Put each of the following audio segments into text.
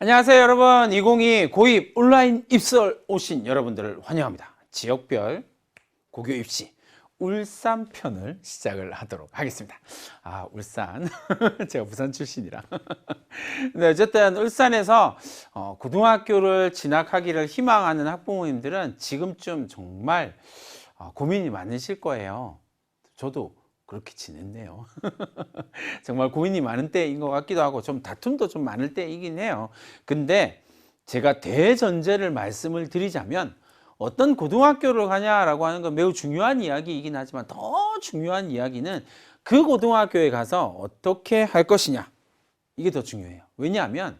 안녕하세요 여러분. 2022 고입 온라인 입설 오신 여러분들을 환영합니다. 지역별 고교 입시 울산 편을 시작을 하도록 하겠습니다. 울산 제가 부산 출신이라 네, 어쨌든 울산에서 고등학교를 진학하기를 희망하는 학부모님들은 지금쯤 정말 고민이 많으실 거예요. 저도 그렇게 지냈네요. 정말 고민이 많은 때인 것 같기도 하고 좀 다툼도 좀 많을 때이긴 해요. 근데 제가 대전제를 말씀을 드리자면 어떤 고등학교를 가냐라고 하는 건 매우 중요한 이야기이긴 하지만 더 중요한 이야기는 그 고등학교에 가서 어떻게 할 것이냐, 이게 더 중요해요. 왜냐하면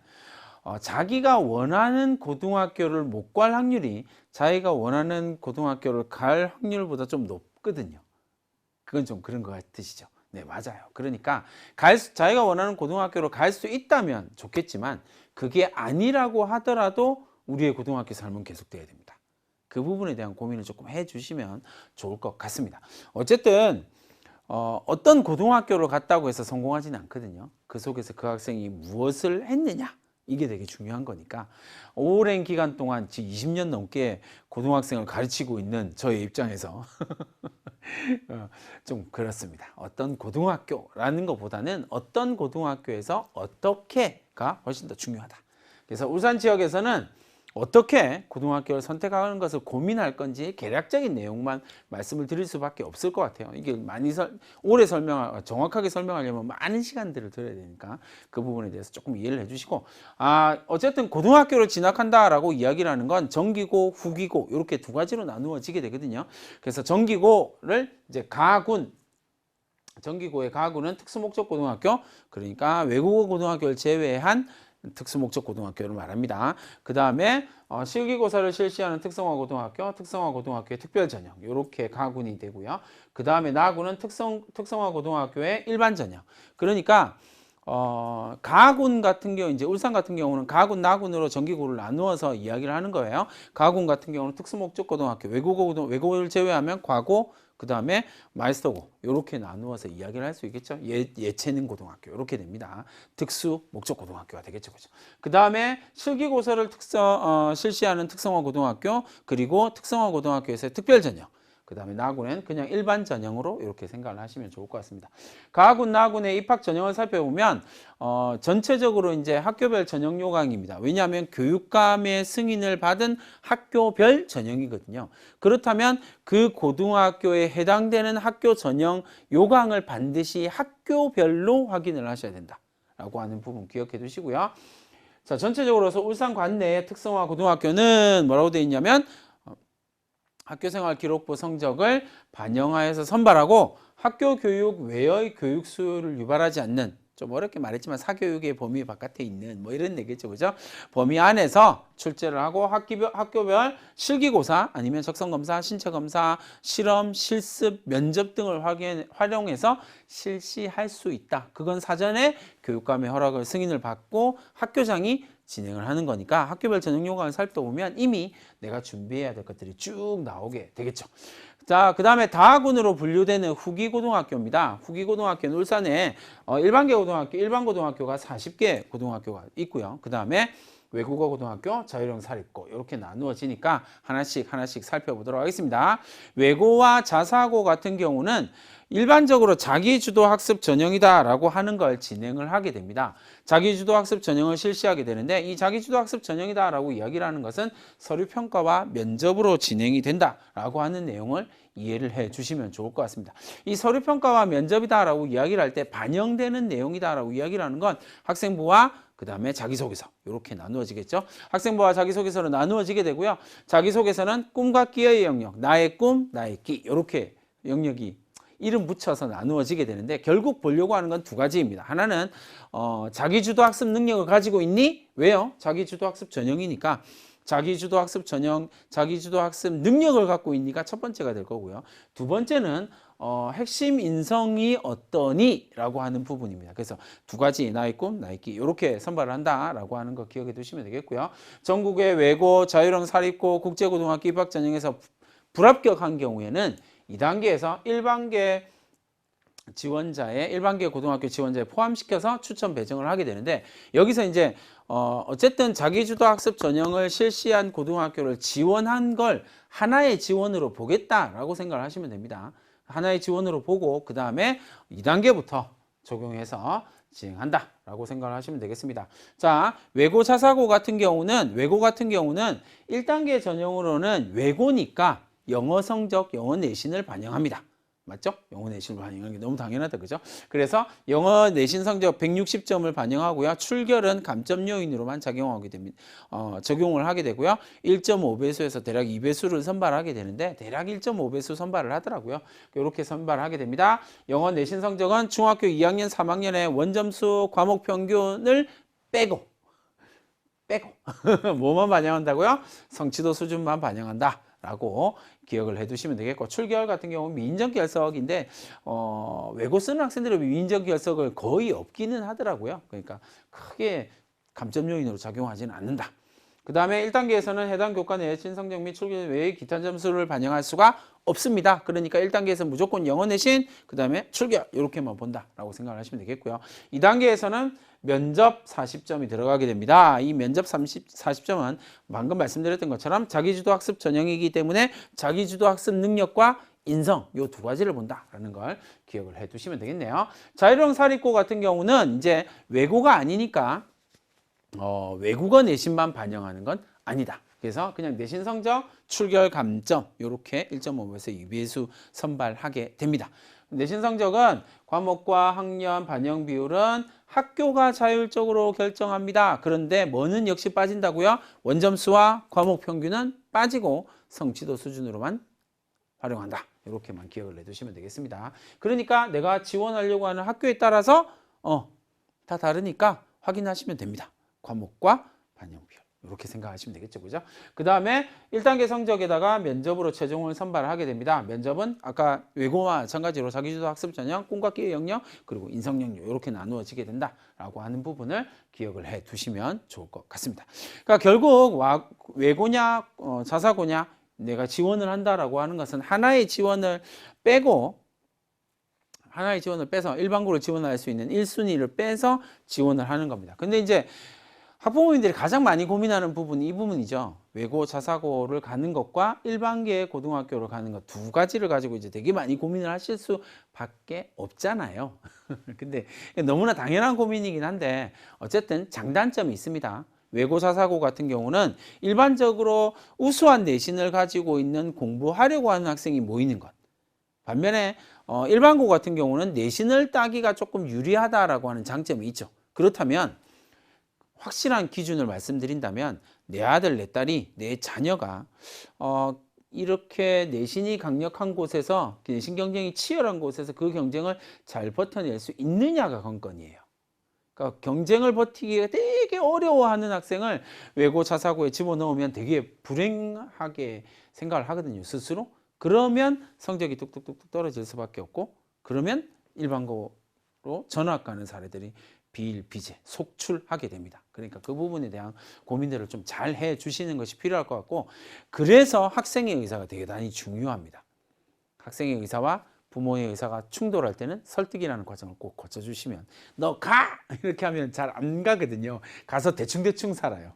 자기가 원하는 고등학교를 못 갈 확률이 자기가 원하는 고등학교를 갈 확률보다 좀 높거든요. 그건 좀 그런 것 같으시죠? 네, 맞아요. 그러니까 자기가 원하는 고등학교로 갈 수 있다면 좋겠지만 그게 아니라고 하더라도 우리의 고등학교 삶은 계속돼야 됩니다. 그 부분에 대한 고민을 조금 해주시면 좋을 것 같습니다. 어쨌든 어떤 고등학교를 갔다고 해서 성공하지는 않거든요. 그 속에서 그 학생이 무엇을 했느냐, 이게 되게 중요한 거니까 오랜 기간 동안 지금 20년 넘게 고등학생을 가르치고 있는 저의 입장에서 좀 그렇습니다. 어떤 고등학교라는 것보다는 어떤 고등학교에서 어떻게가 훨씬 더 중요하다. 그래서 울산 지역에서는 어떻게 고등학교를 선택하는 것을 고민할 건지 개략적인 내용만 말씀을 드릴 수밖에 없을 것 같아요. 이게 오래 정확하게 설명하려면 많은 시간들을 들어야 되니까 그 부분에 대해서 조금 이해를 해주시고, 어쨌든 고등학교를 진학한다라고 이야기를 하는 건 정기고, 후기고 이렇게 두 가지로 나누어지게 되거든요. 그래서 정기고를 이제 정기고의 가구는 특수목적 고등학교, 그러니까 외국어 고등학교를 제외한 특수목적 고등학교를 말합니다. 그 다음에 실기고사를 실시하는 특성화 고등학교의 특별전형, 이렇게 가군이 되고요. 그 다음에 나군은 특성화 고등학교의 일반전형. 그러니까 가군 같은 경우, 이제 울산 같은 경우는 가군, 나군으로 정기고를 나누어서 이야기를 하는 거예요. 가군 같은 경우는 특수목적 고등학교, 외국어를 제외하면 과고, 그 다음에 마이스터고, 이렇게 나누어서 이야기를 할 수 있겠죠. 예체능 고등학교, 이렇게 됩니다. 특수 목적 고등학교가 되겠죠. 그죠? 그 다음에 실기고사를 실시하는 특성화 고등학교, 그리고 특성화 고등학교에서의 특별전형, 그 다음에 나군은 그냥 일반 전형으로 이렇게 생각을 하시면 좋을 것 같습니다. 가군, 나군의 입학 전형을 살펴보면 전체적으로 이제 학교별 전형 요강입니다. 왜냐하면 교육감의 승인을 받은 학교별 전형이거든요. 그렇다면 그 고등학교에 해당되는 학교 전형 요강을 반드시 학교별로 확인을 하셔야 된다라고 하는 부분 기억해 두시고요. 자, 전체적으로서 울산 관내의 특성화 고등학교는 뭐라고 되어 있냐면 학교생활 기록부 성적을 반영하여서 선발하고 학교 교육 외의 교육 수요를 유발하지 않는, 좀 어렵게 말했지만 사교육의 범위 바깥에 있는 뭐 이런 얘기죠, 그죠? 범위 안에서 출제를 하고 학교별 실기고사 아니면 적성검사, 신체검사, 실험, 실습, 면접 등을 활용해서 실시할 수 있다. 그건 사전에 교육감의 허락을 승인을 받고 학교장이 진행을 하는 거니까 학교별 전형 요강을 살펴보면 이미 내가 준비해야 될 것들이 쭉 나오게 되겠죠. 자, 그 다음에 다학군으로 분류되는 후기고등학교입니다. 후기고등학교는 울산에 일반고등학교가 40개 고등학교가 있고요. 그 다음에 외국어 고등학교, 자율형 사립고 이렇게 나누어지니까 하나씩 살펴보도록 하겠습니다. 외고와 자사고 같은 경우는 일반적으로 자기주도 학습 전형이다라고 하는 걸 진행을 하게 됩니다. 자기주도 학습 전형을 실시하게 되는데 이 자기주도 학습 전형이다라고 이야기를 하는 것은 서류평가와 면접으로 진행이 된다라고 하는 내용을 이해를 해 주시면 좋을 것 같습니다. 이 서류평가와 면접이다라고 이야기를 할 때 반영되는 내용이다라고 이야기를 하는 건 학생부와 그 다음에 자기소개서, 이렇게 나누어지겠죠. 학생부와 자기소개서로 나누어지게 되고요. 자기소개서는 꿈과 끼의 영역, 나의 꿈, 나의 끼, 이렇게 영역이 이름 붙여서 나누어지게 되는데 결국 보려고 하는 건 두 가지입니다. 하나는 자기주도 학습 능력을 가지고 있니? 왜요? 자기주도 학습 전형이니까 자기주도 학습 전형, 자기주도 학습 능력을 갖고 있니가 첫 번째가 될 거고요. 두 번째는 핵심 인성이 어떠니? 라고 하는 부분입니다. 그래서 두 가지, 나의 꿈, 나의 끼, 이렇게 선발을 한다라고 하는 거 기억해 두시면 되겠고요. 전국의 외고, 자율형 사립고, 국제고등학교 입학 전형에서 불합격한 경우에는 2단계에서 1반계 지원자의 일반계 고등학교 지원자에 포함시켜서 추천 배정을 하게 되는데 여기서 이제 어쨌든 자기주도 학습 전형을 실시한 고등학교를 지원한 걸 하나의 지원으로 보겠다라고 생각을 하시면 됩니다. 하나의 지원으로 보고 그 다음에 2단계부터 적용해서 진행한다라고 생각을 하시면 되겠습니다. 자, 외고 자사고 같은 경우는 1단계 전형으로는 외고니까 영어 성적, 영어 내신을 반영합니다. 맞죠? 영어 내신을 반영하는 게 너무 당연하다, 그죠? 그래서 영어 내신 성적 160점을 반영하고요. 출결은 감점 요인으로만 적용을 하게 되고요. 1.5배수에서 대략 2배수를 선발하게 되는데 대략 1.5배수 선발을 하더라고요. 이렇게 선발하게 됩니다. 영어 내신 성적은 중학교 2학년, 3학년의 원점수 과목 평균을 빼고 뭐만 반영한다고요? 성취도 수준만 반영한다. 라고 기억을 해두시면 되겠고 출결 같은 경우는 미인정 결석인데 외고 쓰는 학생들은 미인정 결석을 거의 없기는 하더라고요. 그러니까 크게 감점 요인으로 작용하지는 않는다. 그 다음에 1단계에서는 해당 교과 내신 성적 및 출결 외의 기타 점수를 반영할 수가 없습니다. 그러니까 1단계에서 무조건 영어 내신, 그 다음에 출결 이렇게만 본다라고 생각을 하시면 되겠고요. 2단계에서는 면접 40점이 들어가게 됩니다. 이 면접 40점은 방금 말씀드렸던 것처럼 자기주도 학습 전형이기 때문에 자기주도 학습 능력과 인성 요 두 가지를 본다라는 걸 기억을 해 두시면 되겠네요. 자율형 사립고 같은 경우는 이제 외고가 아니니까 외국어 내신만 반영하는 건 아니다. 그래서 그냥 내신 성적, 출결 감점 이렇게 1.5배에서 2배수 선발하게 됩니다. 내신 성적은 과목과 학년 반영 비율은 학교가 자율적으로 결정합니다. 그런데 뭐는 역시 빠진다고요? 원점수와 과목 평균은 빠지고 성취도 수준으로만 활용한다. 이렇게만 기억을 해두시면 되겠습니다. 그러니까 내가 지원하려고 하는 학교에 따라서 다 다르니까 확인하시면 됩니다. 과목과 반영 비율. 이렇게 생각하시면 되겠죠. 그죠? 그 다음에 1단계 성적에다가 면접으로 최종을 선발하게 됩니다. 면접은 아까 외고와 마찬가지로 자기주도 학습 전형, 꿈과 끼의 영역, 그리고 인성 영역 이렇게 나누어지게 된다라고 하는 부분을 기억을 해 두시면 좋을 것 같습니다. 그러니까 결국 외고냐, 자사고냐 내가 지원을 한다라고 하는 것은 하나의 지원을 빼서 일반고를 지원할 수 있는 1순위를 빼서 지원을 하는 겁니다. 근데 이제 학부모님들이 가장 많이 고민하는 부분이 이 부분이죠. 외고 자사고를 가는 것과 일반계 고등학교를 가는 것 두 가지를 가지고 이제 되게 많이 고민을 하실 수밖에 없잖아요. 근데 너무나 당연한 고민이긴 한데 어쨌든 장단점이 있습니다. 외고 자사고 같은 경우는 일반적으로 우수한 내신을 가지고 있는 공부하려고 하는 학생이 모이는 것. 반면에 일반고 같은 경우는 내신을 따기가 조금 유리하다라고 하는 장점이 있죠. 그렇다면 확실한 기준을 말씀드린다면 내 아들, 내 딸이, 내 자녀가 이렇게 내신이 강력한 곳에서 내신 경쟁이 치열한 곳에서 그 경쟁을 잘 버텨낼 수 있느냐가 관건이에요. 그러니까 경쟁을 버티기가 되게 어려워하는 학생을 외고 자사고에 집어넣으면 되게 불행하게 생각을 하거든요. 스스로. 그러면 성적이 뚝뚝뚝 떨어질 수밖에 없고 그러면 일반고로 전학 가는 사례들이 비일비재, 속출하게 됩니다. 그러니까 그 부분에 대한 고민들을 좀 잘 해주시는 것이 필요할 것 같고 그래서 학생의 의사가 대단히 중요합니다. 학생의 의사와 부모의 의사가 충돌할 때는 설득이라는 과정을 꼭 거쳐주시면 너 가! 이렇게 하면 잘 안 가거든요. 가서 대충대충 살아요.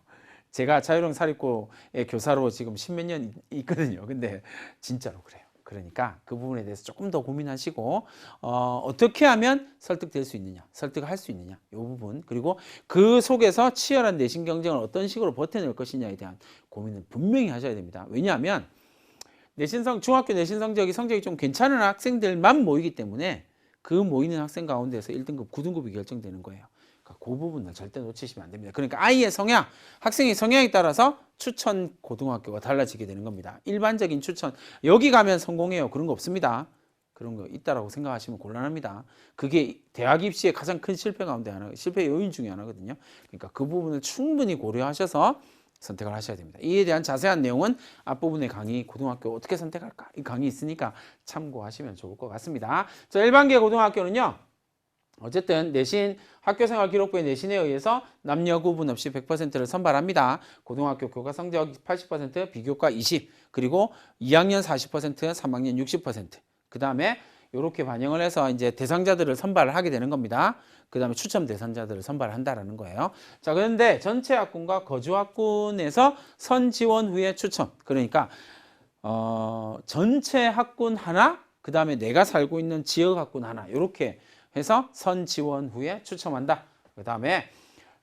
제가 자율형 사립고의 교사로 지금 10몇 년 있거든요. 근데 진짜로 그래요. 그러니까 그 부분에 대해서 조금 더 고민하시고 어떻게 하면 설득될 수 있느냐, 설득할 수 있느냐 이 부분 그리고 그 속에서 치열한 내신 경쟁을 어떤 식으로 버텨낼 것이냐에 대한 고민을 분명히 하셔야 됩니다. 왜냐하면 중학교 내신 성적이 좀 괜찮은 학생들만 모이기 때문에 그 모이는 학생 가운데서 1등급, 9등급이 결정되는 거예요. 그러니까 그 부분을 절대 놓치시면 안 됩니다. 그러니까 아이의 성향, 학생의 성향에 따라서 추천 고등학교가 달라지게 되는 겁니다. 일반적인 추천, 여기 가면 성공해요. 그런 거 없습니다. 그런 거 있다라고 생각하시면 곤란합니다. 그게 대학 입시의 가장 큰 실패 가운데 하나, 실패 요인 중에 하나거든요. 그러니까 그 부분을 충분히 고려하셔서 선택을 하셔야 됩니다. 이에 대한 자세한 내용은 앞부분의 강의 고등학교 어떻게 선택할까 이 강의 있으니까 참고하시면 좋을 것 같습니다. 자, 일반계 고등학교는요. 어쨌든 내신 학교생활 기록부의 내신에 의해서 남녀 구분 없이 100%를 선발합니다. 고등학교 교과 성적 80%, 비교과 20, 그리고 2학년 40%, 3학년 60%. 그 다음에 이렇게 반영을 해서 이제 대상자들을 선발을 하게 되는 겁니다. 그 다음에 추첨 대상자들을 선발한다라는 거예요. 자, 그런데 전체 학군과 거주 학군에서 선 지원 후에 추첨. 그러니까 전체 학군 하나, 그 다음에 내가 살고 있는 지역 학군 하나, 이렇게 해서 선 지원 후에 추첨한다. 그 다음에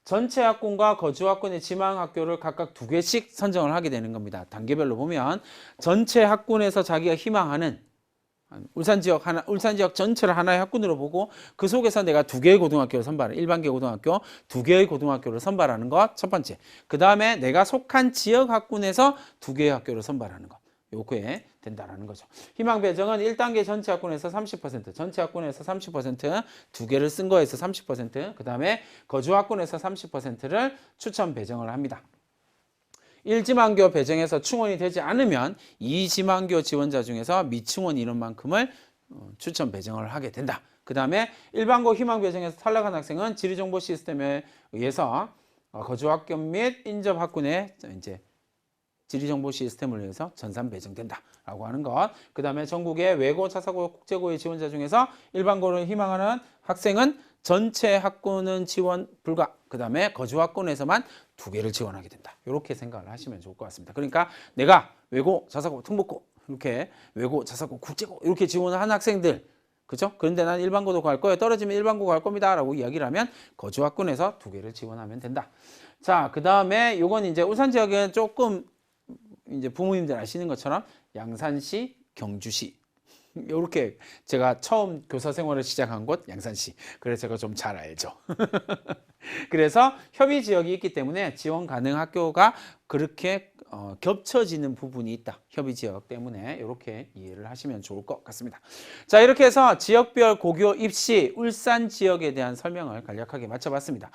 전체 학군과 거주 학군의 지망 학교를 각각 2개씩 선정을 하게 되는 겁니다. 단계별로 보면 전체 학군에서 자기가 희망하는 울산 지역 전체를 하나의 학군으로 보고 그 속에서 내가 2개의 고등학교를 선발해. 일반계 고등학교 2개의 고등학교를 선발하는 것 첫 번째. 그 다음에 내가 속한 지역 학군에서 2개의 학교를 선발하는 것. 요게 된다라는 거죠. 희망 배정은 1단계 전체 학군에서 30%, 전체 학군에서 30%, 2개를 쓴 거에서 30%, 그 다음에 거주 학군에서 30%를 추천 배정을 합니다. 1지망교 배정에서 충원이 되지 않으면 2지망교 지원자 중에서 미충원 인원만큼을 추천 배정을 하게 된다. 그 다음에 일반고 희망 배정에서 탈락한 학생은 지리정보 시스템에 의해서 거주 학군 및 인접 학군에 이제 지리정보 시스템을 위해서 전산 배정된다라고 하는 것. 그 다음에 전국의 외고, 자사고, 국제고의 지원자 중에서 일반고를 희망하는 학생은 전체 학군은 지원 불가. 그 다음에 거주 학군에서만 2개를 지원하게 된다. 이렇게 생각을 하시면 좋을 것 같습니다. 그러니까 내가 외고, 자사고, 특목고 이렇게 외고, 자사고, 국제고 이렇게 지원을 한 학생들, 그죠? 그런데 난 일반고도 갈 거예요. 떨어지면 일반고 갈 겁니다. 라고 이야기를 하면 거주 학군에서 2개를 지원하면 된다. 자, 그 다음에 요건 이제 울산 지역은 조금 이제 부모님들 아시는 것처럼 양산시, 경주시 이렇게 제가 처음 교사 생활을 시작한 곳 양산시. 그래서 제가 좀 잘 알죠. 그래서 협의 지역이 있기 때문에 지원 가능 학교가 그렇게 겹쳐지는 부분이 있다. 협의 지역 때문에 이렇게 이해를 하시면 좋을 것 같습니다. 자, 이렇게 해서 지역별 고교 입시 울산 지역에 대한 설명을 간략하게 마쳐봤습니다.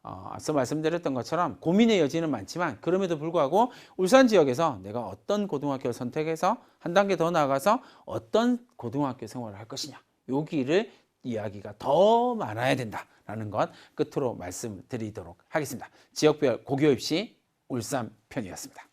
앞서 말씀드렸던 것처럼 고민의 여지는 많지만 그럼에도 불구하고 울산 지역에서 내가 어떤 고등학교를 선택해서 한 단계 더 나아가서 어떤 고등학교 생활을 할 것이냐, 여기를 이야기가 더 많아야 된다라는 것 끝으로 말씀드리도록 하겠습니다. 지역별 고교 입시 울산 편이었습니다.